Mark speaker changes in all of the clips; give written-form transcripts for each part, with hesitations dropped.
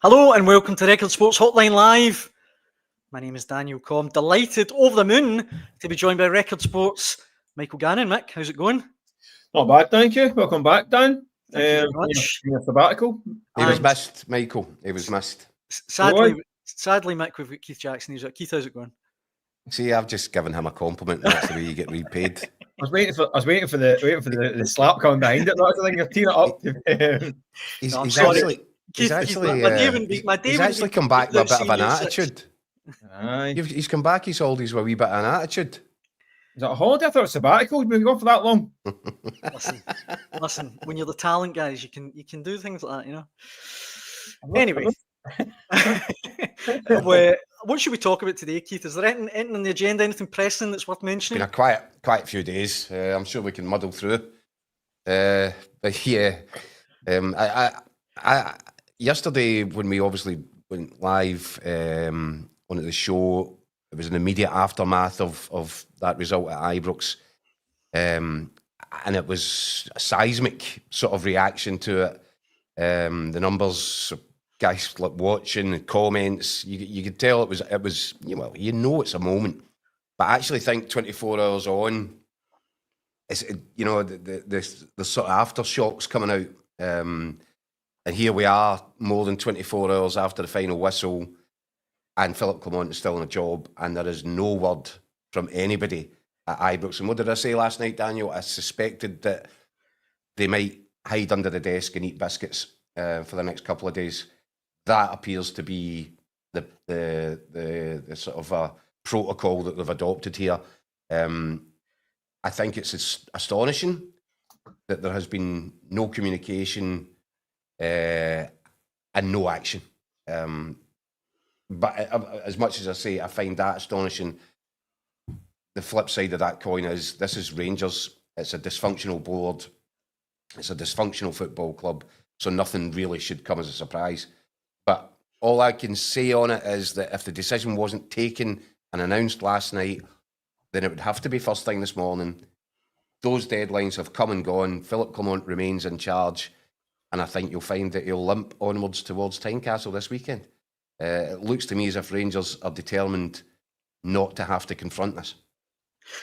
Speaker 1: Hello and welcome to Record Sports Hotline Live. My name is Daniel Caw. I'm delighted, over the moon, to be joined by Record Sports Michael Gannon. Mick, how's it going?
Speaker 2: Not bad, thank you. Welcome back, Dan.
Speaker 1: Thank you very much.
Speaker 2: Your sabbatical.
Speaker 3: He was missed, Michael. He was missed.
Speaker 1: Sadly, Mick, we've got Keith Jackson. Keith, how's it going?
Speaker 3: See, I've just given him a compliment. That's the way you get repaid.
Speaker 2: I was waiting for the slap coming behind it. That's the thing. You're teeing it up.
Speaker 3: He's actually come back with a bit of an attitude.
Speaker 2: Aye.
Speaker 3: He's come back. He's oldies with a wee bit of an attitude.
Speaker 2: Is that a holiday? I thought it was sabbatical. We've been gone for that long.
Speaker 1: Listen. When you're the talent guys, you can do things like that, you know. Anyway, what should we talk about today, Keith? Is there anything on the agenda? Anything pressing that's worth mentioning?
Speaker 3: It's been a quiet few days. I'm sure we can muddle through. But yeah, I yesterday when we obviously went live onto the show, it was an immediate aftermath of that result at Ibrox, and it was a seismic sort of reaction to it. The numbers, guys like watching the comments, you could tell it was it's a moment, but I actually think 24 hours on, it's the sort of aftershocks coming out. And here we are, more than 24 hours after the final whistle, and Philippe Clement is still on a job, and there is no word from anybody at Ibrox. And what did I say last night, Daniel? I suspected that they might hide under the desk and eat biscuits for the next couple of days. That appears to be the sort of protocol that they've adopted here. I think it's astonishing that there has been no communication and no action. But as much as I say I find that astonishing, the flip side of that coin is this is Rangers. It's a dysfunctional board. It's a dysfunctional football club. So nothing really should come as a surprise. But all I can say on it is that if the decision wasn't taken and announced last night, then it would have to be first thing this morning. Those deadlines have come and gone. Philippe Clement remains in charge. And I think you'll find that he'll limp onwards towards Tynecastle this weekend. It looks to me as if Rangers are determined not to have to confront this.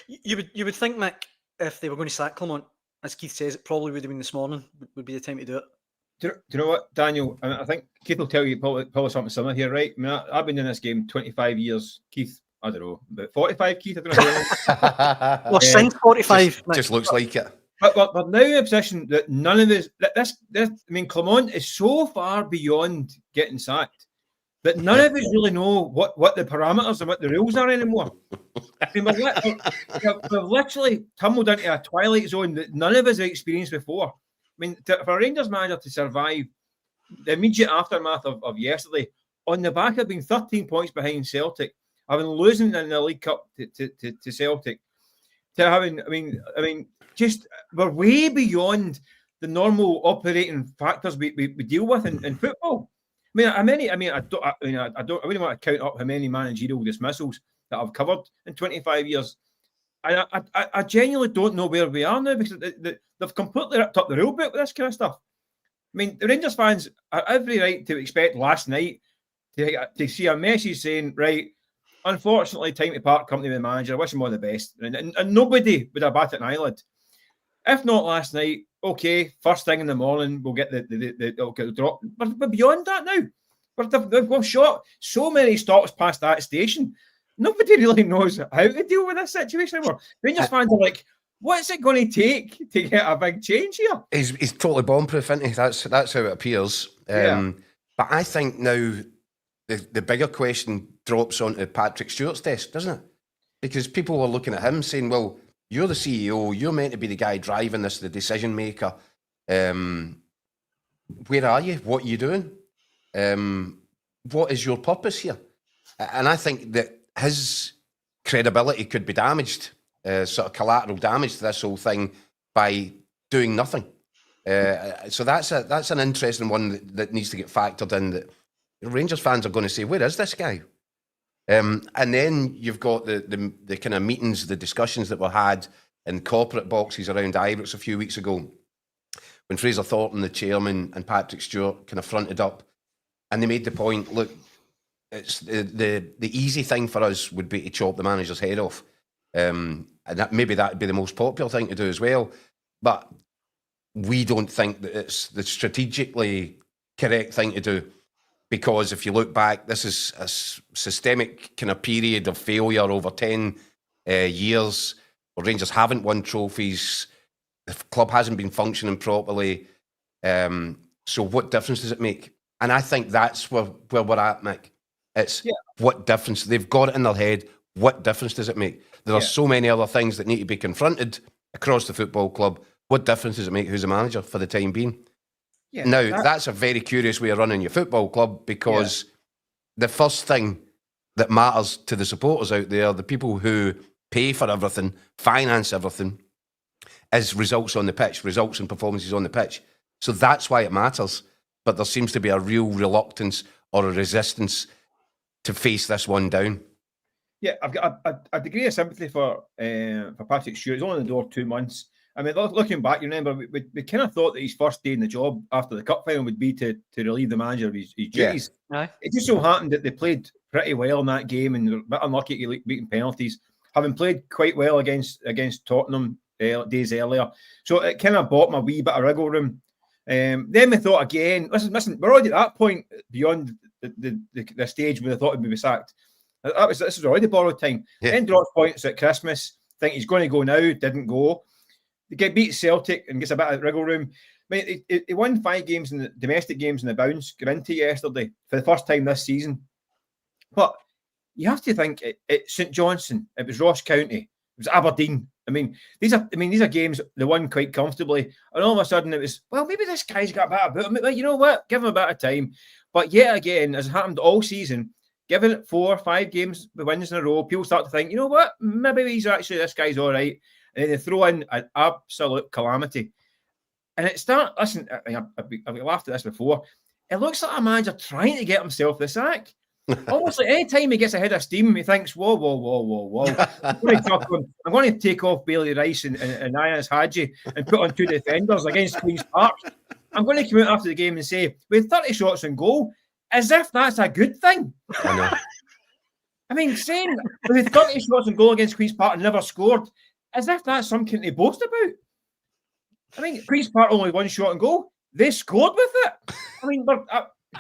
Speaker 1: You would think, Mick, if they were going to sack Clement, as Keith says, it probably would have been this morning, would be the time to do it.
Speaker 2: Do you know what, Daniel? I think Keith will tell you probably something similar here, right? I mean, I've been in this game 25 years. Keith, I don't know, about 45, Keith? I don't know.
Speaker 1: Well, since 45.
Speaker 3: Just looks like it.
Speaker 2: But we're now in a position that none of this, Clement is so far beyond getting sacked that none of us really know what the parameters and what the rules are anymore. I mean, we've literally tumbled into a twilight zone that none of us have experienced before. I mean, for a Rangers manager to survive the immediate aftermath of yesterday, on the back of being 13 points behind Celtic, having losing in the League Cup to Celtic, to having, just we're way beyond the normal operating factors we deal with in football. I wouldn't want to count up how many managerial dismissals that I've covered in 25 years. I genuinely don't know where we are now because they've completely ripped up the rule book with this kind of stuff. I mean, the Rangers fans are every right to expect last night to see a message saying, right, unfortunately, time to part company with the manager. I wish him all the best. And nobody would have batted an eyelid. If not last night, okay, first thing in the morning, we'll get the drop. But beyond that now, we've shot so many stops past that station. Nobody really knows how to deal with this situation anymore. Rangers fans are like, what's it going to take to get a big change here?
Speaker 3: He's totally bomb-proof, isn't he? That's how it appears.
Speaker 2: Yeah.
Speaker 3: But I think now the bigger question drops onto Patrick Stewart's desk, doesn't it? Because people are looking at him saying, well, you're the CEO, you're meant to be the guy driving this, the decision maker. Where are you? What are you doing? What is your purpose here? And I think that his credibility could be damaged, sort of collateral damage to this whole thing by doing nothing. So that's an interesting one that needs to get factored in, that Rangers fans are going to say, where is this guy? And then you've got the kind of meetings, the discussions that were had in corporate boxes around Ibrox a few weeks ago, when Fraser Thornton, the chairman, and Patrick Stewart kind of fronted up and they made the point, look, it's the easy thing for us would be to chop the manager's head off. And that would be the most popular thing to do as well. But we don't think that it's the strategically correct thing to do. Because if you look back, this is a systemic kind of period of failure over 10 years. Where Rangers haven't won trophies. The club hasn't been functioning properly. So what difference does it make? And I think that's where we're at, Mick. It's what difference. They've got it in their head. What difference does it make? There are so many other things that need to be confronted across the football club. What difference does it make who's the manager for the time being? Yeah, now, that's a very curious way of running your football club, because the first thing that matters to the supporters out there, the people who pay for everything, finance everything, is results on the pitch, results and performances on the pitch. So that's why it matters. But there seems to be a real reluctance or a resistance to face this one down.
Speaker 2: Yeah, I've got a degree of sympathy for Patrick Stewart. He's only in the door 2 months. I mean, looking back, you remember, we kind of thought that his first day in the job after the cup final would be to relieve the manager of his duties. Yeah. It just so happened that they played pretty well in that game and were a bit unlucky to get beaten penalties, having played quite well against Tottenham days earlier. So it kind of bought my wee bit of wriggle room. Then we thought again, listen, we're already at that point beyond the stage where they thought he'd be sacked. This is already borrowed time. Yeah. Then drops points at Christmas, think he's going to go now, didn't go. They get beat Celtic and gets a bit of wriggle room. I mean, he won 5 games in the domestic games in the bounce, got into yesterday for the first time this season. But you have to think it St Johnstone, it was Ross County, it was Aberdeen. I mean, these are games they won quite comfortably, and all of a sudden it was, well, maybe this guy's got a bit about him. Well, you know what? Give him a bit of time. But yet again, as happened all season, given it 4 or 5 games with wins in a row, people start to think, you know what? Maybe this guy's all right. And then they throw in an absolute calamity. And listen, I've laughed at this before. It looks like a manager trying to get himself the sack. Almost like any time he gets ahead of steam, he thinks, whoa. I'm going to take off Bailey Rice and Ayaz Hadji and put on 2 defenders against Queen's Park. I'm going to come out after the game and say, with 30 shots on goal, as if that's a good thing.
Speaker 3: I know.
Speaker 2: I mean, saying with 30 shots on goal against Queen's Park and never scored, as if that's something to boast about. I mean, Queen's Park only 1 shot on goal. They scored with it. I mean,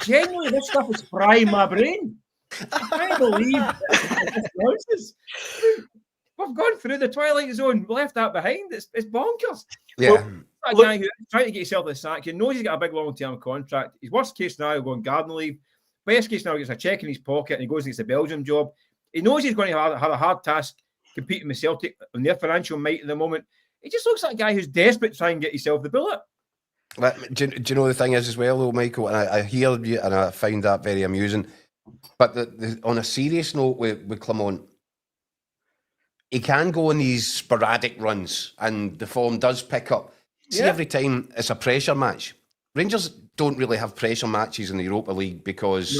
Speaker 2: genuinely, this stuff is frying my brain. I can't believe this. We've gone through the twilight zone. We left that behind. It's bonkers.
Speaker 3: Yeah.
Speaker 2: A guy who's trying to get himself the sack. He knows he's got a big long-term contract. His worst case scenario, going garden leave. Best case scenario, he gets a check in his pocket and he goes and gets a Belgium job. He knows he's going to have a hard task competing with Celtic on their financial might at the moment. He just looks like a guy who's desperate to try and get himself the bullet.
Speaker 3: Do you know the thing is as well, though, Michael? And I hear you, and I find that very amusing. But on a serious note with Clement, he can go on these sporadic runs, and the form does pick up. See, every time it's a pressure match. Rangers don't really have pressure matches in the Europa League because,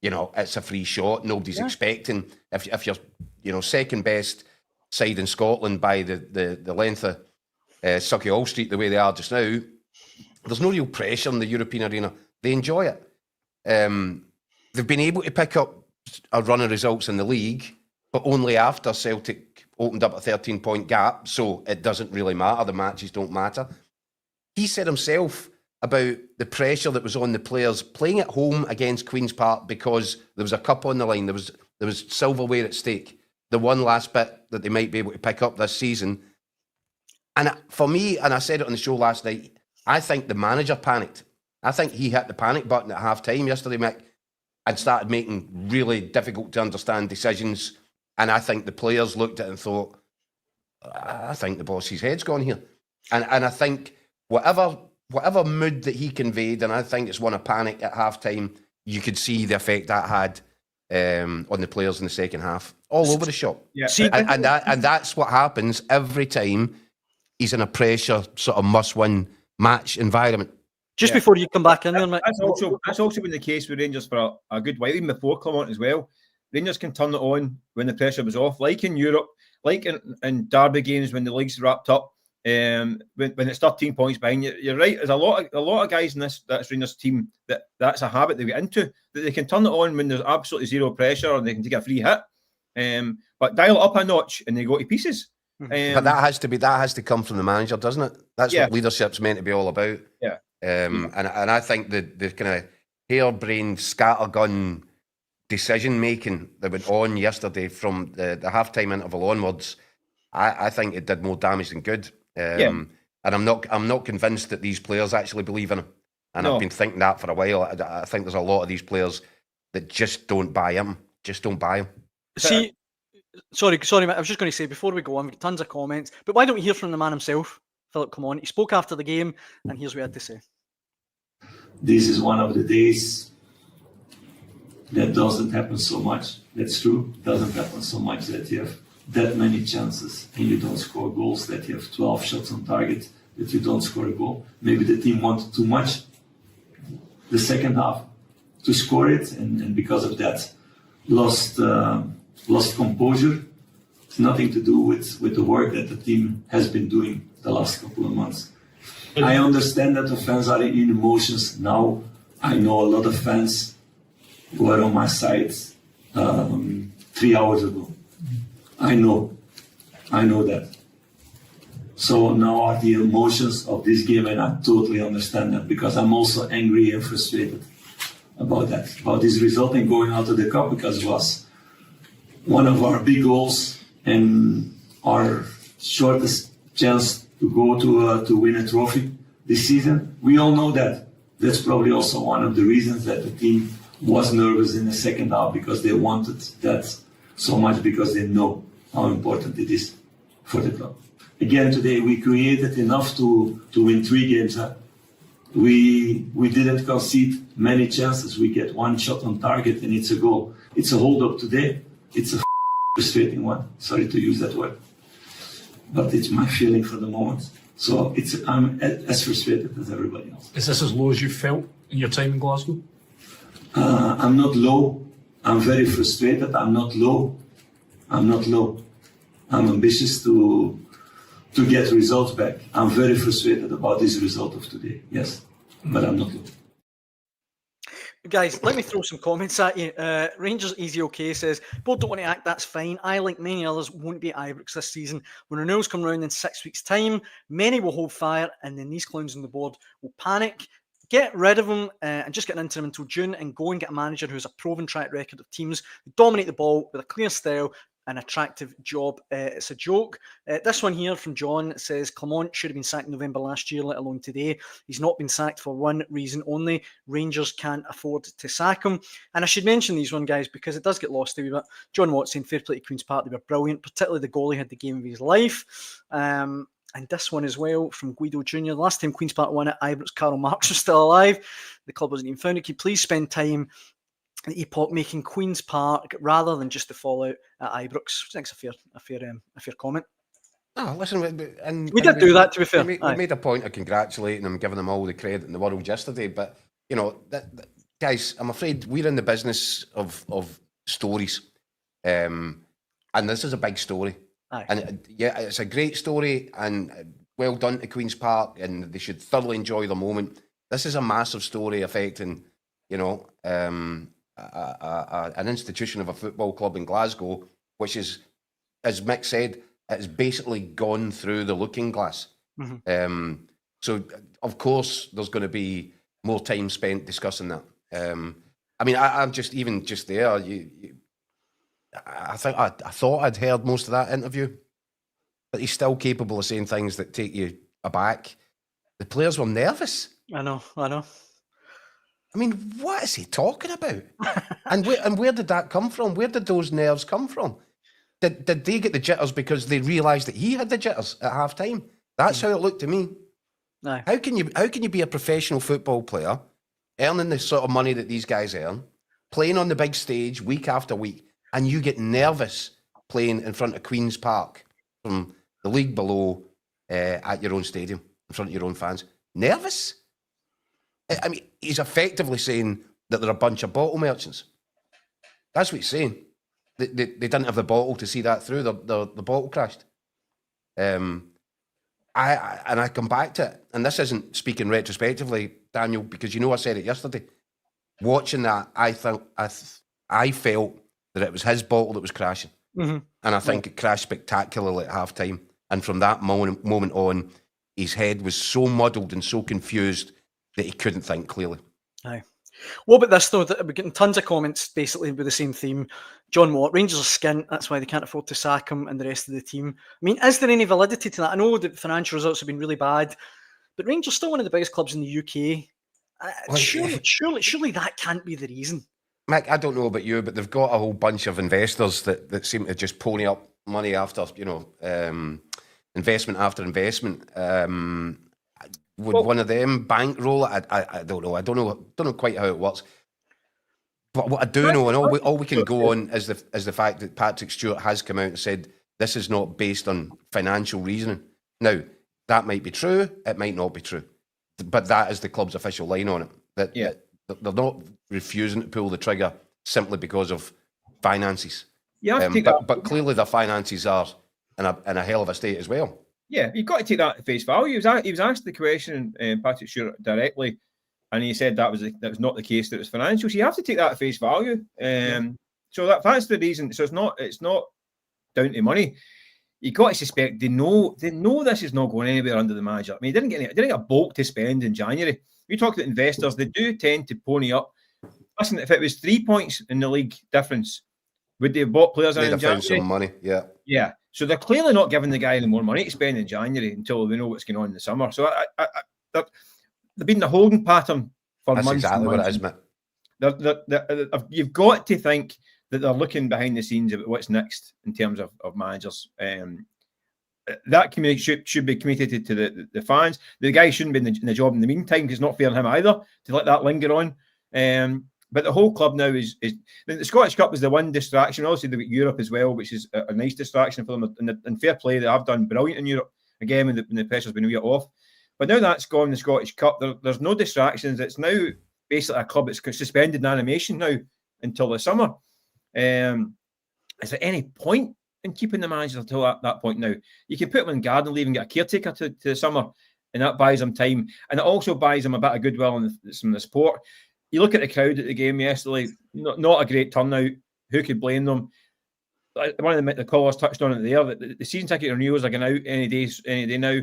Speaker 3: it's a free shot. Nobody's expecting. If you're second best side in Scotland by the length of Sucky Hall Street the way they are just now, there's no real pressure in the European arena. They enjoy it. They've been able to pick up a run of results in the league, but only after Celtic opened up a 13-point gap, so it doesn't really matter. The matches don't matter. He said himself about the pressure that was on the players playing at home against Queen's Park because there was a cup on the line. There was silverware at stake. The one last bit that they might be able to pick up this season. And for me, and I said it on the show last night, I think the manager panicked. I think he hit the panic button at half-time yesterday, Mick, and started making really difficult to understand decisions. And I think the players looked at it and thought, I think the boss's head's gone here. And I think whatever mood that he conveyed, and I think it's one of panic at half-time, you could see the effect that had on the players in the second half, all over the shop. Yeah. And that's what happens every time he's in a pressure sort of must-win match environment.
Speaker 1: Just before you come back in there, Mick.
Speaker 2: That's also been the case with Rangers for a good while, even before Clement as well. Rangers can turn it on when the pressure was off, like in Europe, like in derby games when the league's wrapped up. when it's 13 points behind you. You're right. There's a lot of guys in that's Rangers team that's a habit they get into, that they can turn it on when there's absolutely zero pressure and they can take a free hit. But dial it up a notch and they go to pieces.
Speaker 3: But that has to come from the manager, doesn't it? That's what leadership's meant to be all about.
Speaker 2: Yeah.
Speaker 3: And I think the kind of harebrained scattergun decision making that went on yesterday from the halftime interval onwards, I think it did more damage than good. And I'm not convinced that these players actually believe in him. And I've been thinking that for a while. I think there's a lot of these players that just don't buy him.
Speaker 1: See, sorry, mate, I was just going to say, before we go on, we've got tons of comments, but why don't we hear from the man himself, Philippe Clement? He spoke after the game, and here's what he had to say.
Speaker 4: This is one of the days that doesn't happen so much. That's true. Doesn't happen so much that you have that many chances and you don't score goals, that you have 12 shots on target, that you don't score a goal. Maybe the team wanted too much the second half to score it, and because of that lost composure. It's nothing to do with the work that the team has been doing the last couple of months. I understand that the fans are in emotions now. I know a lot of fans who were on my side 3 hours ago. I know that. So now are the emotions of this game, and I totally understand that, because I'm also angry and frustrated about this result and going out of the cup, because it was one of our big goals and our shortest chance to go to win a trophy this season. We all know that. That's probably also one of the reasons that the team was nervous in the second half, because they wanted that so much, because they know how important it is for the club. Again, today we created enough to win 3 games. We didn't concede many chances. We get 1 shot on target and it's a goal. It's a hold-up today. It's a frustrating one. Sorry to use that word, but it's my feeling for the moment. So I'm as frustrated as everybody else.
Speaker 5: Is this as low as you felt in your time in Glasgow?
Speaker 4: I'm not low. I'm very frustrated. I'm not low. I'm ambitious to get results back. I'm very frustrated about this result of today. Yes, but I'm not low.
Speaker 1: Guys, let me throw some comments at you. Rangers Easy OK says, both don't want to act, that's fine. I, like many others, won't be at Ibrox this season. When renewals come round in 6 weeks' time, many will hold fire, and then these clowns on the board will panic. Get rid of them and just get an interim until June, and go and get a manager who has a proven track record of teams who dominate the ball with a clear style, an attractive job. It's a joke. This one here from John says, Clement should have been sacked in November last year, let alone today. He's not been sacked for one reason only. Rangers can't afford to sack him. And I should mention these one, guys, because it does get lost a wee bit. John Watt saying, fair play to Queen's Park, they were brilliant, particularly the goalie had the game of his life. And this one as well from Guido Jr. The last time Queen's Park won it, Ibrox, Karl Marx was still alive. The club wasn't even founded. Can you please spend time at Epoch making Queen's Park rather than just the fallout at Ibrox? I think it's a fair comment.
Speaker 3: Oh, listen,
Speaker 1: we did do that, to be fair.
Speaker 3: We made a point of congratulating them, giving them all the credit in the world yesterday. But, you know, guys, I'm afraid we're in the business of stories. And this is a big story.
Speaker 1: Aye.
Speaker 3: And it's a great story, and well done to Queen's Park, and they should thoroughly enjoy the moment. This is a massive story affecting, you know, an institution of a football club in Glasgow, which is, as Mick said, it's basically gone through the looking glass. Mm-hmm. So, of course, there's going to be more time spent discussing that. I mean, I'm just there. I thought I'd heard most of that interview, but he's still capable of saying things that take you aback. The players were nervous.
Speaker 1: I know.
Speaker 3: I mean, what is he talking about? and where did that come from? Where did those nerves come from? Did they get the jitters because they realised that he had the jitters at half time? That's how it looked to me.
Speaker 1: Aye.
Speaker 3: How can you be a professional football player, earning the sort of money that these guys earn, playing on the big stage week after week, and you get nervous playing in front of Queen's Park from the league below at your own stadium, in front of your own fans? Nervous? I mean, he's effectively saying that they're a bunch of bottle merchants. That's what he's saying. They didn't have the bottle to see that through. The bottle crashed. I I come back to it, and this isn't speaking retrospectively, Daniel, because I said it yesterday. Watching that, I felt that it was his bottle that was crashing, and I think it crashed spectacularly at half time. And from that moment on, his head was so muddled and so confused that he couldn't think clearly.
Speaker 1: Aye. What about this though? We're getting tons of comments basically with the same theme. John Watt, Rangers are skint, that's why they can't afford to sack him and the rest of the team. I mean, is there any validity to that? I know the financial results have been really bad, but Rangers are still one of the biggest clubs in the UK. Surely that can't be the reason.
Speaker 3: Mick, I don't know about you, but they've got a whole bunch of investors that seem to just pony up money after, investment after investment. Would one of them bankroll it? I don't know. I don't know quite how it works. But what I do know, and all we can go on is the fact that Patrick Stewart has come out and said this is not based on financial reasoning. Now, that might be true. It might not be true. But that is the club's official line on it. That they're not refusing to pull the trigger simply because of finances. But clearly their finances are in a hell of a state as well.
Speaker 2: Yeah, you've got to take that at face value. He was asked the question, Patrick Stewart, directly, and he said that was not the case, that it was financial. So you have to take that at face value. So that's the reason. So it's not down to money. You got to suspect they know this is not going anywhere under the manager. I mean, he didn't get a bulk to spend in January. We talk to investors; they do tend to pony up. Listen, if it was 3 points in the league difference, would they have bought players in January?
Speaker 3: Found some money, yeah.
Speaker 2: Yeah. So they're clearly not giving the guy any more money to spend in January until they know what's going on in the summer. So they've been the holding pattern for months. That's
Speaker 3: exactly what it is, mate.
Speaker 2: You've got to think that they're looking behind the scenes about what's next in terms of managers. That community should be communicated to the fans. The guy shouldn't be in the job in the meantime, because it's not fair on him either to let that linger on. But the whole club now is the Scottish Cup was the one distraction. Obviously, they've got Europe as well, which is a nice distraction for them. And fair play, they have done brilliant in Europe again when the pressure's been a bit off. But now that's gone, the Scottish Cup, there's no distractions. It's now basically a club that's suspended in animation now until the summer. Is there any point in keeping the manager until that point now? You can put him in garden leave and get a caretaker to the summer, and that buys him time. And it also buys him a bit of goodwill in the sport. You look at the crowd at the game yesterday, not a great turnout. Who could blame them? One of the callers touched on it there, that the season ticket renewals are going out any day now.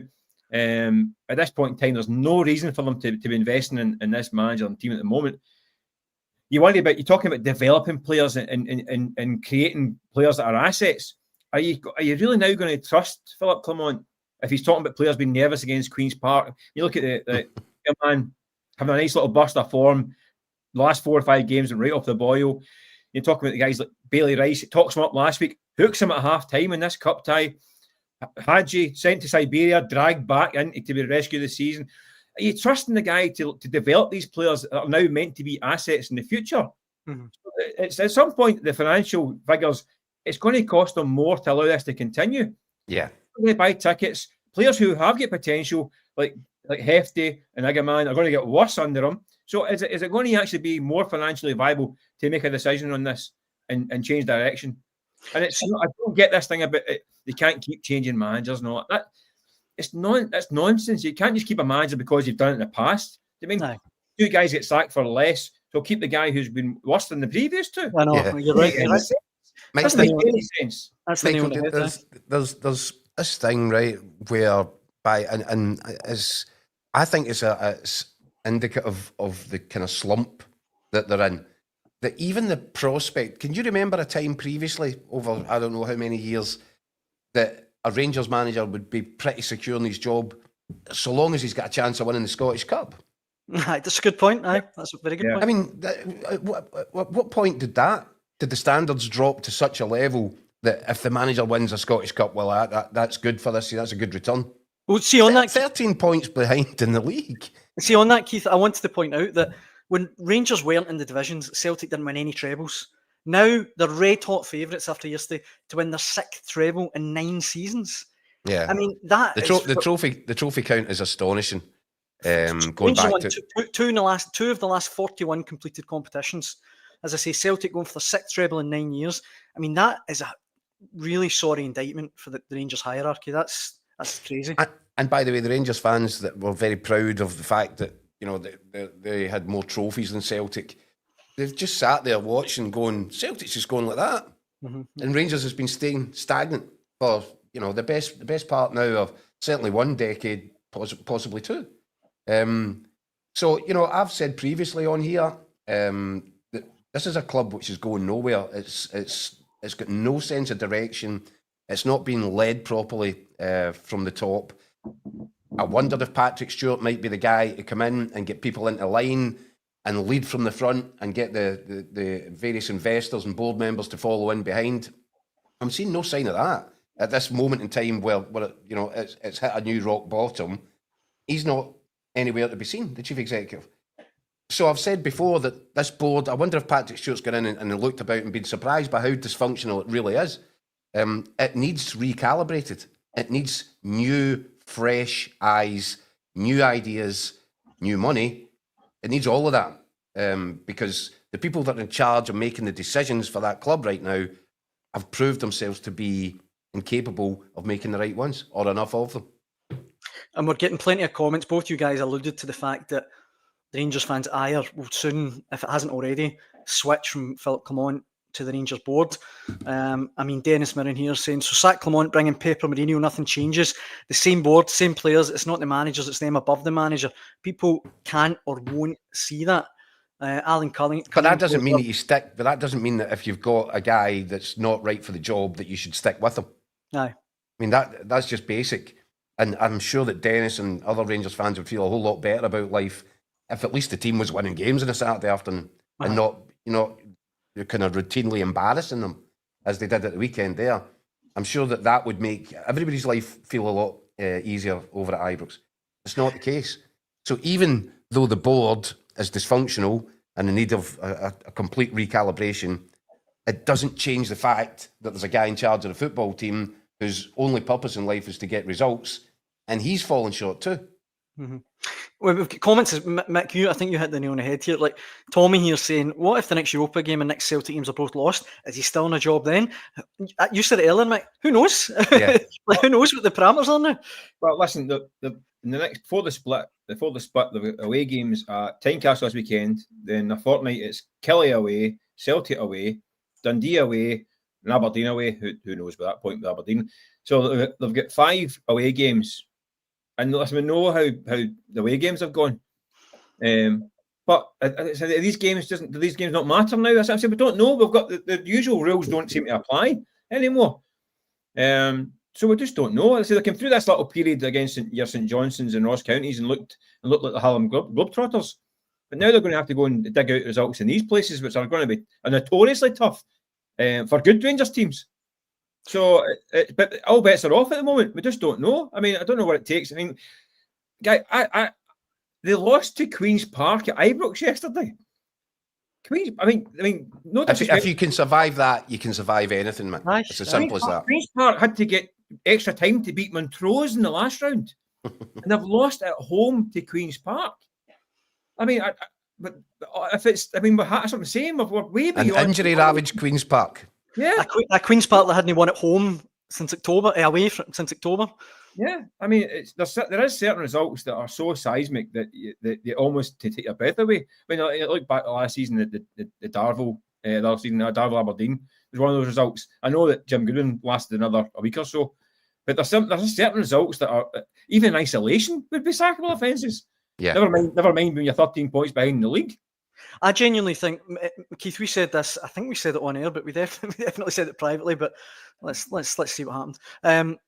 Speaker 2: At this point in time, there's no reason for them to be investing in this manager and team at the moment. You're talking about developing players and creating players that are assets. Are you really now going to trust Philippe Clement if he's talking about players being nervous against Queen's Park? You look at the man having a nice little burst of form. The last 4 or 5 games and right off the boil. You're talking about the guys like Bailey Rice. It talks him up last week, hooks him at half time in this cup tie. Hadji sent to Siberia, dragged back in to be rescued this season. Are you trusting the guy to develop these players that are now meant to be assets in the future? Mm-hmm. It's at some point, the financial figures, it's going to cost them more to allow this to continue.
Speaker 3: Yeah.
Speaker 2: They buy tickets. Players who have got potential, like Hefty and Igaman, are going to get worse under them. So is it going to actually be more financially viable to make a decision on this and change direction? And I don't get this thing about it. They can't keep changing managers and all that. That's nonsense. You can't just keep a manager because you've done it in the past. I mean, 2 guys get sacked for less, so keep the guy who's been worse than the previous 2.
Speaker 1: I know. Yeah. You're right.
Speaker 2: Doesn't make any sense.
Speaker 1: That's
Speaker 3: there's this thing, right, whereby and as I think it's indicative of the kind of slump that they're in. That even the prospect, can you remember a time previously, over I don't know how many years, that a Rangers manager would be pretty secure in his job so long as he's got a chance of winning the Scottish Cup?
Speaker 1: That's a good point. That's a very good point.
Speaker 3: I mean, what point did the standards drop to such a level that if the manager wins a Scottish Cup, well, that's good for this year, that's a good return?
Speaker 1: Well, see, on that,
Speaker 3: 13 points behind in the league.
Speaker 1: See, on that, Keith, I wanted to point out that when Rangers weren't in the divisions, Celtic didn't win any trebles. Now they're red hot favourites after yesterday to win their 6th treble in 9 seasons.
Speaker 3: Yeah,
Speaker 1: I mean that
Speaker 3: the trophy count is astonishing. Going back to
Speaker 1: two of the last 41 completed competitions. As I say, Celtic going for the 6th treble in 9 years. I mean, that is a really sorry indictment for the Rangers hierarchy. That's crazy.
Speaker 3: And by the way, the Rangers fans that were very proud of the fact that, you know, they had more trophies than Celtic, they've just sat there watching going, Celtic's just going like that. And Rangers has been staying stagnant for, you know, the best part now of certainly 1 decade, possibly 2. So, you know, I've said previously on here that this is a club which is going nowhere. It's got no sense of direction. It's not being led properly from the top. I wondered if Patrick Stewart might be the guy to come in and get people into line and lead from the front and get the various investors and board members to follow in behind. I'm seeing no sign of that at this moment in time where you know, it's hit a new rock bottom. He's not anywhere to be seen, the chief executive. So I've said before that this board, I wonder if Patrick Stewart's gone in and looked about and been surprised by how dysfunctional it really is. It needs recalibrated. It needs new, fresh eyes, new ideas, new money. It needs all of that because the people that are in charge of making the decisions for that club right now have proved themselves to be incapable of making the right ones, or enough of them.
Speaker 1: And we're getting plenty of comments. Both you guys alluded to the fact that the Rangers fans' ire will soon, if it hasn't already, switch from Philippe Clement to the Rangers board. I mean, Dennis Mirren here saying, so sack Clement, bring in Pepper Mourinho, nothing changes. The same board, same players. It's not the managers, it's them above the manager. People can't or won't see that. Alan Culling.
Speaker 3: But that doesn't mean that you stick. But that doesn't mean that if you've got a guy that's not right for the job, that you should stick with him.
Speaker 1: Aye.
Speaker 3: I mean, that's just basic. And I'm sure that Dennis and other Rangers fans would feel a whole lot better about life if at least the team was winning games on a Saturday afternoon and not, you know, you're kind of routinely embarrassing them as they did at the weekend there. I'm sure that would make everybody's life feel a lot easier over at Ibrox. It's not the case. So even though the board is dysfunctional and in need of a complete recalibration, it doesn't change the fact that there's a guy in charge of the football team whose only purpose in life is to get results, and he's fallen short too.
Speaker 1: Mm-hmm. Well, we've got comments. Mick, I think you hit the nail on the head here. Like Tommy here saying, what if the next Europa game and next Celtic games are both lost? Is he still in a job then? You said it earlier, Mick. Who knows?
Speaker 3: Yeah.
Speaker 1: Like, who knows what the parameters are now?
Speaker 2: Well, listen, in the next before the split, the away games at Tynecastle this weekend. Then a fortnight it's Kelly away, Celtic away, Dundee away, and Aberdeen away. Who knows by that point with Aberdeen? So they've got 5 away games, and listen, we know how the away games have gone. But so these games do these games not matter now? That's what I'm saying. We don't know. We've got the usual rules don't seem to apply anymore. So we just don't know. So they came through this little period against your St Johnstone's and Ross Counties and looked like the Harlem Globetrotters. But now they're going to have to go and dig out results in these places, which are going to be notoriously tough for good Rangers teams. So, but all bets are off at the moment. We just don't know. I mean, I don't know what it takes. I mean, guy, they lost to Queen's Park at Ibrox yesterday. I mean, no.
Speaker 3: If you can survive that, you can survive anything, man. Nice. It's as simple as that.
Speaker 2: Queen's Park had to get extra time to beat Montrose in the last round, and they've lost at home to Queen's Park. I mean, but if it's, I mean, that's what I'm saying. We're way beyond.
Speaker 3: An injury-ravaged Queen's Park.
Speaker 2: Yeah,
Speaker 1: a Queen's Park that hadn't won at home since October, since October.
Speaker 2: Yeah, I mean, there is certain results that are so seismic that they almost take your breath away. I mean, I look back to last season, the Darvel, Darvel Aberdeen was one of those results. I know that Jim Goodwin lasted a week or so, but there's certain results that are even in isolation would be sackable offences.
Speaker 3: Yeah.
Speaker 2: Never mind when you're 13 points behind the league.
Speaker 1: I genuinely think, Keith, we said this. I think we said it on air, but we definitely said it privately. But let's see what happened.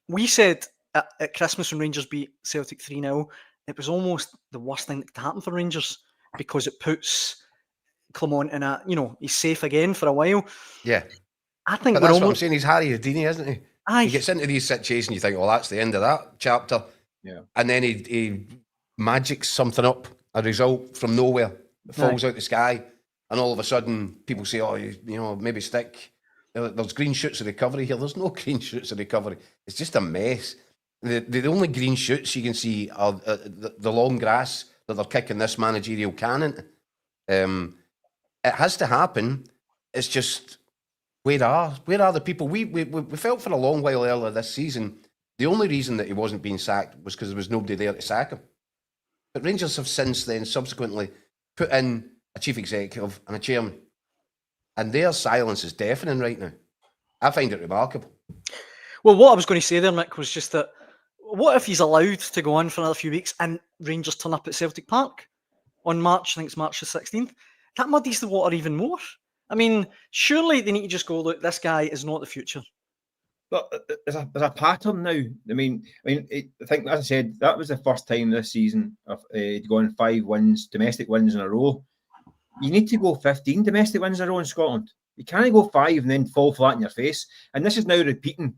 Speaker 1: We said at Christmas when Rangers beat Celtic 3-0, it was almost the worst thing that could happen for Rangers because it puts Clement in he's safe again for a while.
Speaker 3: Yeah,
Speaker 1: I think
Speaker 3: that's what I'm saying. He's Harry Houdini, isn't he?
Speaker 1: Aye.
Speaker 3: He gets into these situations, you think, well, that's the end of that chapter.
Speaker 2: Yeah,
Speaker 3: and then he magics something up, a result from nowhere. It falls out the sky, and all of a sudden, people say, "Oh, maybe stick." There's green shoots of recovery here. There's no green shoots of recovery. It's just a mess. The only green shoots you can see are the long grass that they're kicking this managerial can into. It has to happen. It's just where are the people? We felt for a long while earlier this season The only reason that he wasn't being sacked was because there was nobody there to sack him. But Rangers have since then subsequently put in a chief executive and a chairman. And their silence is deafening right now. I find it remarkable.
Speaker 1: Well, what I was going to say there, Mick, was just that what if he's allowed to go on for another few weeks and Rangers turn up at Celtic Park on March, I think it's March the 16th? That muddies the water even more. I mean, surely they need to just go, look, this guy is not the future.
Speaker 2: But there's a pattern now. I think, as I said, that was the first time this season of going 5 wins, domestic wins in a row. You need to go 15 domestic wins in a row in Scotland. You can't go 5 and then fall flat in your face. And this is now repeating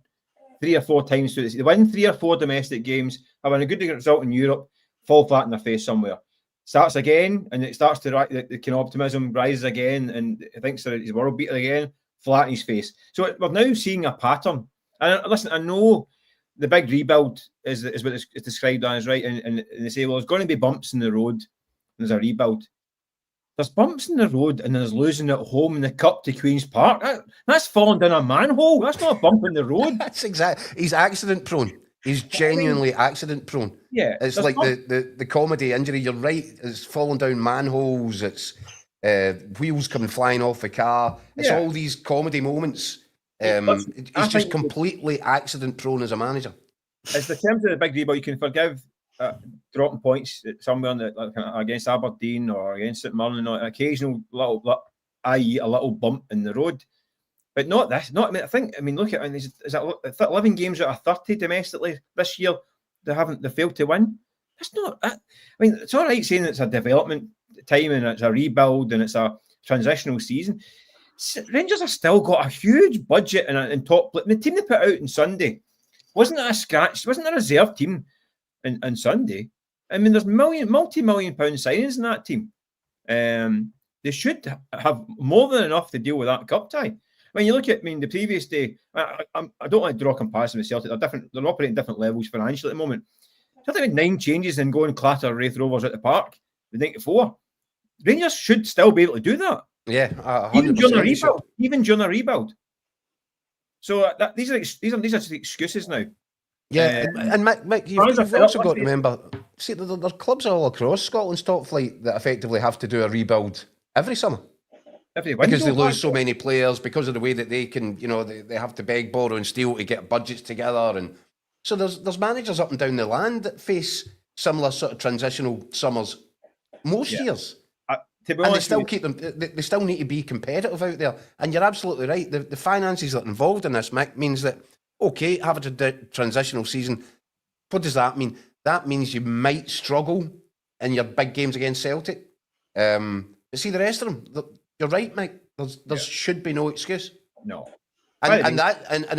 Speaker 2: 3 or 4 times through this. They win 3 or 4 domestic games, have a good result in Europe, fall flat in their face somewhere. Starts again, and it starts to the kind of optimism rises again, and he thinks that he's world beater again, flat in his face. So we're now seeing a pattern. And listen, I know the big rebuild is what it's described as, right? And they say, well, there's going to be bumps in the road, and there's a rebuild. There's bumps in the road, and there's losing at home in the cup to Queen's Park. That's falling down a manhole. That's not a bump in the road.
Speaker 3: That's exactly. He's accident prone. He's genuinely accident prone.
Speaker 2: Yeah,
Speaker 3: it's like the comedy injury. You're right. It's falling down manholes. It's wheels coming flying off the car. It's all these comedy moments. He's just completely accident prone as a manager.
Speaker 2: It's the terms of the big rebuild. You can forgive dropping points somewhere against Aberdeen or against St Mirren, or an occasional i.e. a little bump in the road, but not this. Look at is that 11 games out of 30 domestically this year they failed to win. That's not. It's all right saying it's a development time and it's a rebuild and it's a transitional season. Rangers have still got a huge budget and top. The team they put out on Sunday wasn't a scratch. Wasn't a reserve team. On Sunday, there's multi-million pound signings in that team. They should have more than enough to deal with that cup tie. When you look at, the previous day, I don't like to draw comparisons with Celtic. They're operating different levels financially at the moment. Celtic had 9 changes and go and clatter Wraith Rovers at the park the night before. Rangers should still be able to do that.
Speaker 3: Yeah, 100%.
Speaker 2: Even during a rebuild. So these are just excuses now.
Speaker 3: Yeah, and Mick, you've also got to remember, see, there's clubs all across Scotland's top flight that effectively have to do a rebuild every summer. Because they lose so many players, because of the way that they can, they have to beg, borrow and steal to get budgets together. And so there's managers up and down the land that face similar sort of transitional summers most years. And they still keep them, they still need to be competitive out there. And you're absolutely right. The finances that are involved in this, Mick, means that, okay, have a transitional season. What does that mean? That means you might struggle in your big games against Celtic. But see, the rest of them, you're right, Mike. There should be no excuse.
Speaker 2: No.
Speaker 3: And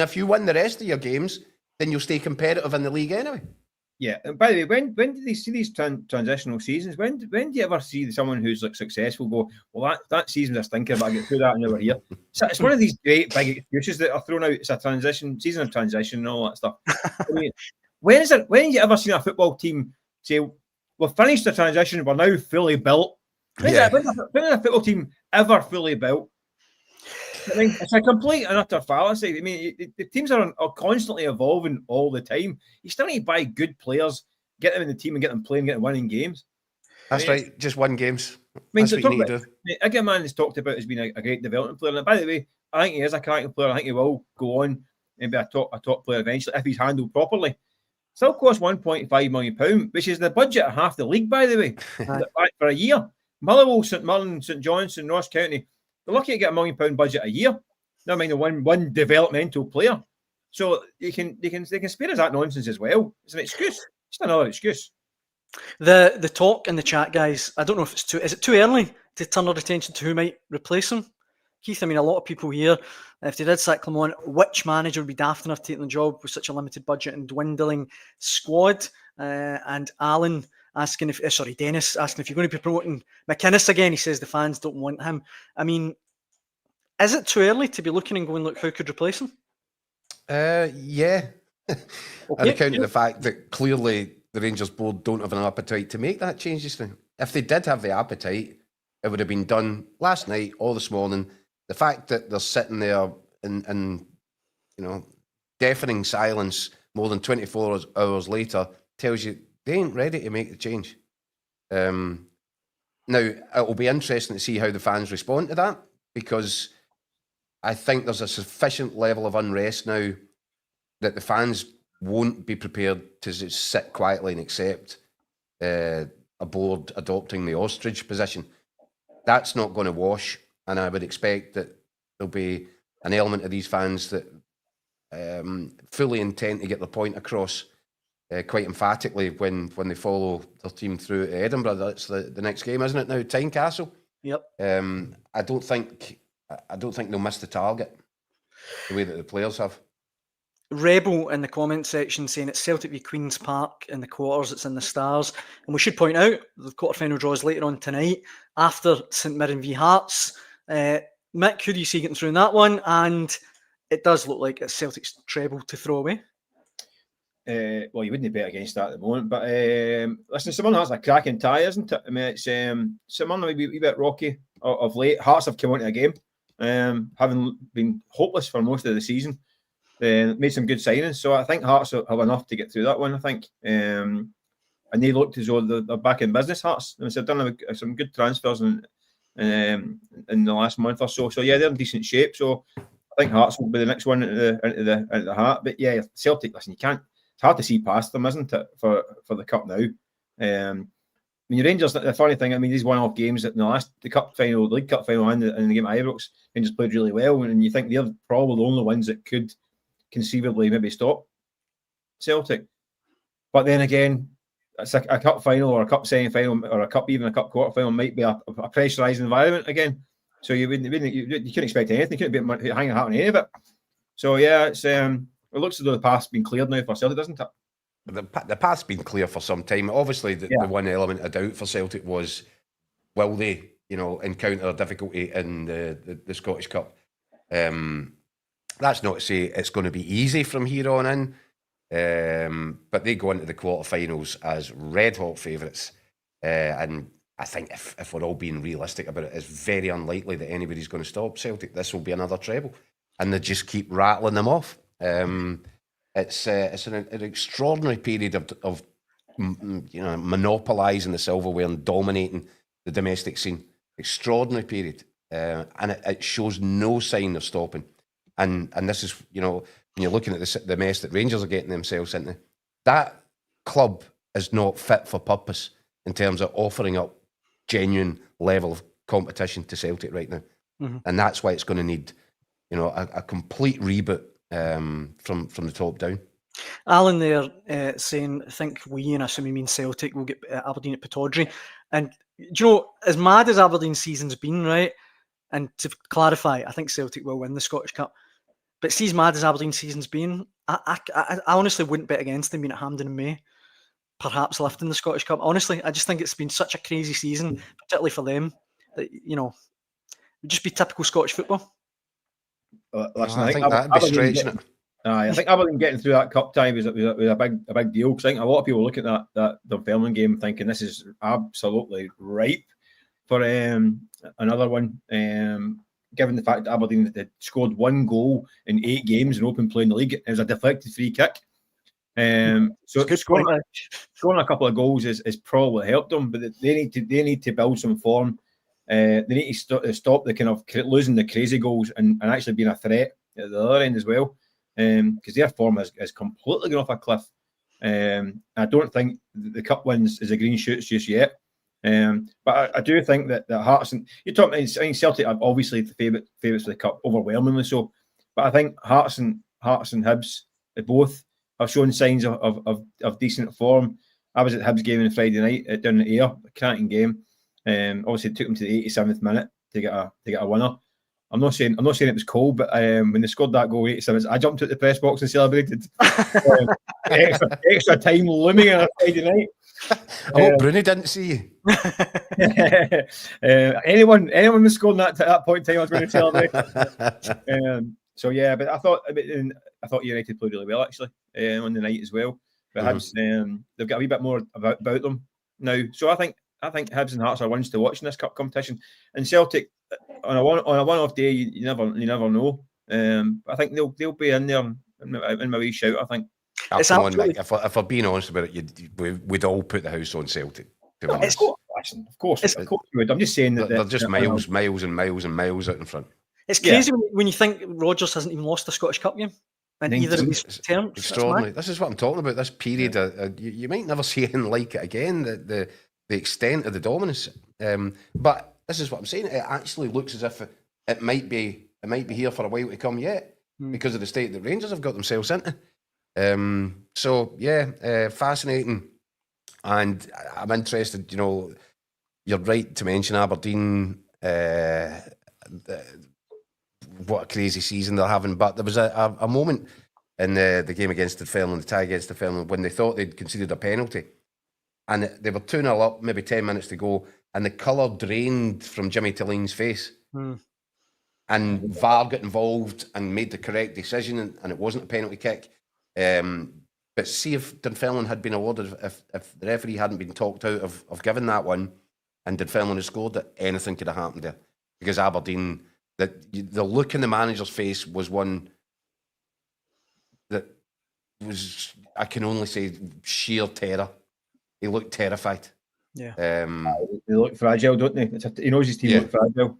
Speaker 3: if you win the rest of your games, then you'll stay competitive in the league anyway.
Speaker 2: Yeah, and by the way, when do they see these transitional seasons? When do you ever see someone who's successful go, well, that season's a stinker, but I get through that and now we're here? So it's one of these great big excuses that are thrown out. It's a season of transition and all that stuff. When have you ever seen a football team say, we've finished the transition, we're now fully built? When has a football team ever fully built? It's a complete and utter fallacy. The teams are constantly evolving all the time. You still need to buy good players, get them in the team and get them playing, get them winning games.
Speaker 3: That's right, just win games. That's what you need to do.
Speaker 2: Iggerman is talked about as being a great development player. And by the way, I think he is a cracking player. I think he will go on and be a top player eventually if he's handled properly. Still costs £1.5 million, which is the budget of half the league, by the way, for a year. Motherwell, St Mirren, St Johnstone, Ross County, they're lucky to get £1 million budget a year. Never mind the one developmental player. So they can spare us that nonsense as well. It's an excuse. It's another excuse.
Speaker 1: The talk in the chat, guys. I don't know if is it too early to turn our attention to who might replace him? Keith, a lot of people here, if they did sack Clement, which manager would be daft enough to take the job with such a limited budget and dwindling squad? And Alan asking Dennis asking if you're going to be promoting McInnes again. He says the fans don't want him. Is it too early to be looking and going, look, who could replace him?
Speaker 3: Yeah.
Speaker 1: Okay.
Speaker 3: On account of the fact that clearly the Rangers board don't have an appetite to make that change just now. If they did have the appetite, it would have been done last night or this morning. The fact that they're sitting there in deafening silence, more than 24 hours later tells you they ain't ready to make the change. Now, it'll be interesting to see how the fans respond to that, because I think there's a sufficient level of unrest now that the fans won't be prepared to just sit quietly and accept a board adopting the ostrich position. That's not going to wash, and I would expect that there'll be an element of these fans that fully intend to get their point across quite emphatically when they follow their team through to Edinburgh. That's the next game, isn't it now? Tynecastle.
Speaker 1: Yep.
Speaker 3: I don't think they'll miss the target the way that the players have.
Speaker 1: Rebel in the comment section saying it's Celtic v Queen's Park in the quarters, it's in the Stars. And we should point out the quarter-final draw is later on tonight after St Mirren v Hearts. Mick, who do you see getting through in that one? And it does look like it's Celtic's treble to throw away.
Speaker 2: Well, you wouldn't bet against that at the moment, but listen, St Mirren has a cracking tie, isn't it? I mean, it's St Mirren maybe a wee bit rocky of late. Hearts have come into a game, having been hopeless for most of the season. Made some good signings, so I think Hearts have enough to get through that one. I think, and they looked as though they're back in business. Hearts, and so they've done some good transfers in the last month or so. So yeah, they're in decent shape. So I think Hearts will be the next one into the hat. But yeah, Celtic, listen, you can't. It's hard to see past them, isn't it, for the cup now? I mean, Rangers. The funny thing, I mean, these one-off games in the cup final, the League Cup final, and the game at Ibrox, Rangers played really well, and you think they're probably the only ones that could conceivably maybe stop Celtic. But then again, it's a cup final or a cup semi-final or even a cup quarter-final might be a pressurised environment again. So you couldn't expect anything. You couldn't be hanging hat on any of it. So yeah, it's it looks as though the path's been cleared now for Celtic, doesn't it?
Speaker 3: The path's been clear for some time. Obviously, the one element of doubt for Celtic was, will they, encounter a difficulty in the Scottish Cup? That's not to say it's going to be easy from here on in, but they go into the quarterfinals as red-hot favourites. And I think if we're all being realistic about it, it's very unlikely that anybody's going to stop Celtic. This will be another treble. And they just keep rattling them off. It's an extraordinary period of monopolising the silverware and dominating the domestic scene. Extraordinary period. And it shows no sign of stopping. And this is, when you're looking at the mess that Rangers are getting themselves into, that club is not fit for purpose in terms of offering up genuine level of competition to Celtic right now. Mm-hmm. And that's why it's going to need, a complete reboot from the top down. Alan
Speaker 1: there saying, I think we, and I assume he means Celtic, will get Aberdeen at Pittodrie. And, as mad as Aberdeen's season's been, right, and to clarify, I think Celtic will win the Scottish Cup. But see, as mad as Aberdeen's season's been, I honestly wouldn't bet against them being at Hampden in May, perhaps lifting the Scottish Cup. Honestly, I just think it's been such a crazy season, particularly for them, that, it would just be typical Scottish football.
Speaker 2: Listen,
Speaker 3: I think that'd be stretching it.
Speaker 2: I think Aberdeen getting through that cup tie was a big deal, because I think a lot of people look at that Dunfermline game thinking this is absolutely ripe for another one. Given the fact that Aberdeen had scored one goal in 8 games in open play in the league, it was a deflected free kick. So scoring a couple of goals is probably helped them, but they need to build some form. They need to stop the kind of losing the crazy goals and actually being a threat at the other end as well, because their form is completely gone off a cliff. I don't think the cup wins is a green shoots just yet. But I do think that Hearts and Celtic are obviously the favourites for the cup, overwhelmingly so. But I think Hearts and Hibs, they both have shown signs of decent form. I was at Hibs game on Friday night down at Ayr, a cracking game. Obviously, it took them to the 87th minute to get a winner. I'm not saying it was cold, but when they scored that goal, 87, I jumped out the press box and celebrated. Extra time looming on a Friday night.
Speaker 3: I hope Bruni didn't see you.
Speaker 2: Anyone was scoring that at that point in time, I was going to celebrate. So yeah, but I thought United played really well actually on the night as well. But Hibs, they've got a wee bit more about them now. So I think Hibs and Hearts are ones to watch in this cup competition. And Celtic on a one-off day, you never know. But I think they'll be in there in my wee shout. I think.
Speaker 1: It's
Speaker 3: come on,
Speaker 1: absolutely-
Speaker 3: Mick. If we're being honest about it, we'd all put the house on Celtic. To be
Speaker 1: It's-
Speaker 3: honest.
Speaker 2: Of course we would. I'm just saying that
Speaker 3: They're just miles and miles out in front.
Speaker 1: It's crazy when you think Rodgers hasn't even lost a Scottish Cup game in either of these terms.
Speaker 3: Extraordinary. This is what I'm talking about. This period, you might never see anything like it again. The extent of the dominance. But this is what I'm saying. It actually looks as if it might be here for a while to come yet, because of the state that Rangers have got themselves into. So yeah, fascinating, and I'm interested. You know, you're right to mention Aberdeen. What a crazy season they're having. But there was a moment in the game against Dunfermline, the tie against Dunfermline, when they thought they'd conceded a penalty, and they were 2-0 up, maybe 10 minutes to go, and the colour drained from Jimmy Tilleen's face. And VAR got involved and made the correct decision, and it wasn't a penalty kick. But see if Dunfermline had been awarded, if the referee hadn't been talked out of giving that one, and Dunfermline had scored it, anything could have happened there. Because Aberdeen, the look in the manager's face was one that was, I can only say, sheer terror. He looked terrified.
Speaker 1: Yeah.
Speaker 2: They look fragile, don't they? He knows his team look fragile.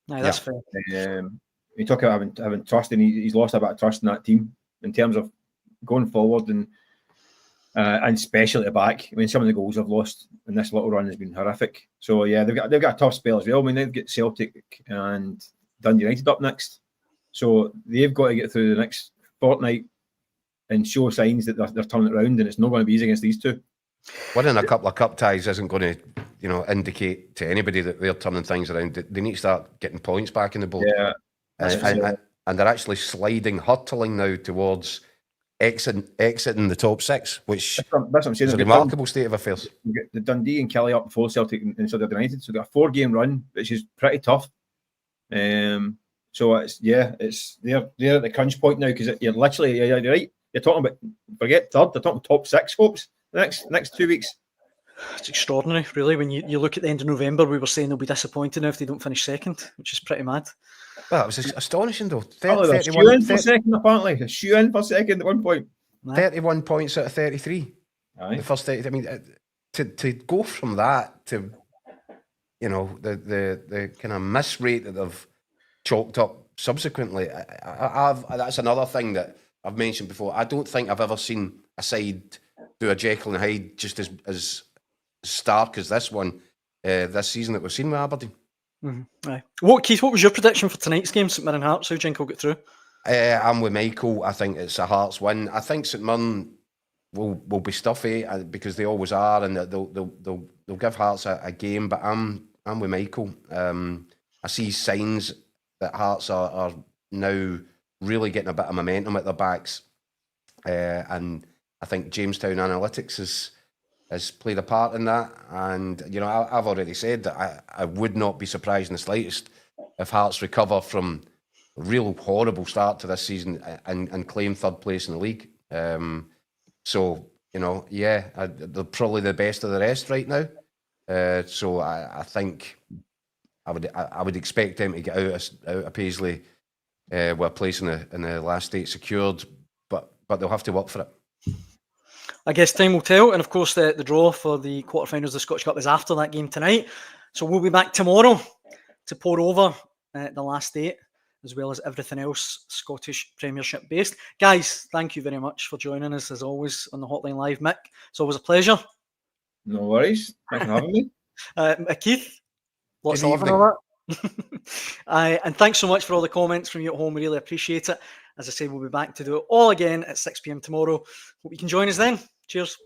Speaker 1: No, that's fair.
Speaker 2: You talk about having trust, and he's lost a bit of trust in that team in terms of going forward, and especially at the back. I mean, some of the goals they've lost in this little run has been horrific. So yeah, they've got a tough spell as well. I mean, they've got Celtic and Dundee United up next, so they've got to get through the next fortnight and show signs that they're turning it around, and it's not going to be easy against these two.
Speaker 3: Winning a couple of cup ties isn't going to, indicate to anybody that they're turning things around. They need to start getting points back in the board.
Speaker 2: Yeah,
Speaker 3: and they're actually hurtling now towards exiting the top six, which
Speaker 2: that's what I'm saying.
Speaker 3: is a remarkable state of affairs.
Speaker 2: We get the Dundee and Kelly up before Celtic and Dundee United, so they've got a 4-game run, which is pretty tough. So it's they're at the crunch point now, because you're literally, you're right. You're talking about, forget third, they're talking top 6 hopes the next 2 weeks.
Speaker 1: It's extraordinary, really. When you look at the end of November, we were saying they'll be disappointed now if they don't finish second, which is pretty mad.
Speaker 3: Well, it was astonishing though.
Speaker 2: They're shoe in for second, apparently. They're shoe in for second at one point.
Speaker 3: 31 points out of 33.
Speaker 2: Aye.
Speaker 3: The first 30. I mean, to go from that to, the kind of miss rate that they've chalked up subsequently. That's another thing that I've mentioned before. I don't think I've ever seen a side do a Jekyll and Hyde just as stark as this one this season that we've seen with Aberdeen.
Speaker 1: Aye. Keith, what was your prediction for tonight's game, St Mirren Hearts? How do you think we'll get through?
Speaker 3: I'm with Michael. I think it's a Hearts win. I think St Mirren will be stuffy because they always are, and they'll give Hearts a game. But I'm with Michael. I see signs that Hearts are now really getting a bit of momentum at their backs, and I think Jamestown Analytics has played a part in that. And I've already said that I would not be surprised in the slightest if Hearts recover from a real horrible start to this season and claim third place in the league. So they're probably the best of the rest right now. So I think I would expect them to get out of Paisley with a place in the last 8 secured, but they'll have to work for it.
Speaker 1: I guess time will tell, and of course the draw for the quarterfinals of the Scottish Cup is after that game tonight. So we'll be back tomorrow to pour over the last 8, as well as everything else Scottish Premiership based. Guys, thank you very much for joining us as always on the Hotline Live. Mick, it's always a pleasure.
Speaker 2: No worries. Thanks for having me.
Speaker 1: Keith, lots
Speaker 3: Good
Speaker 1: of love and all that. And thanks so much for all the comments from you at home. We really appreciate it. As I say, we'll be back to do it all again at 6 p.m. tomorrow. Hope you can join us then. Cheers.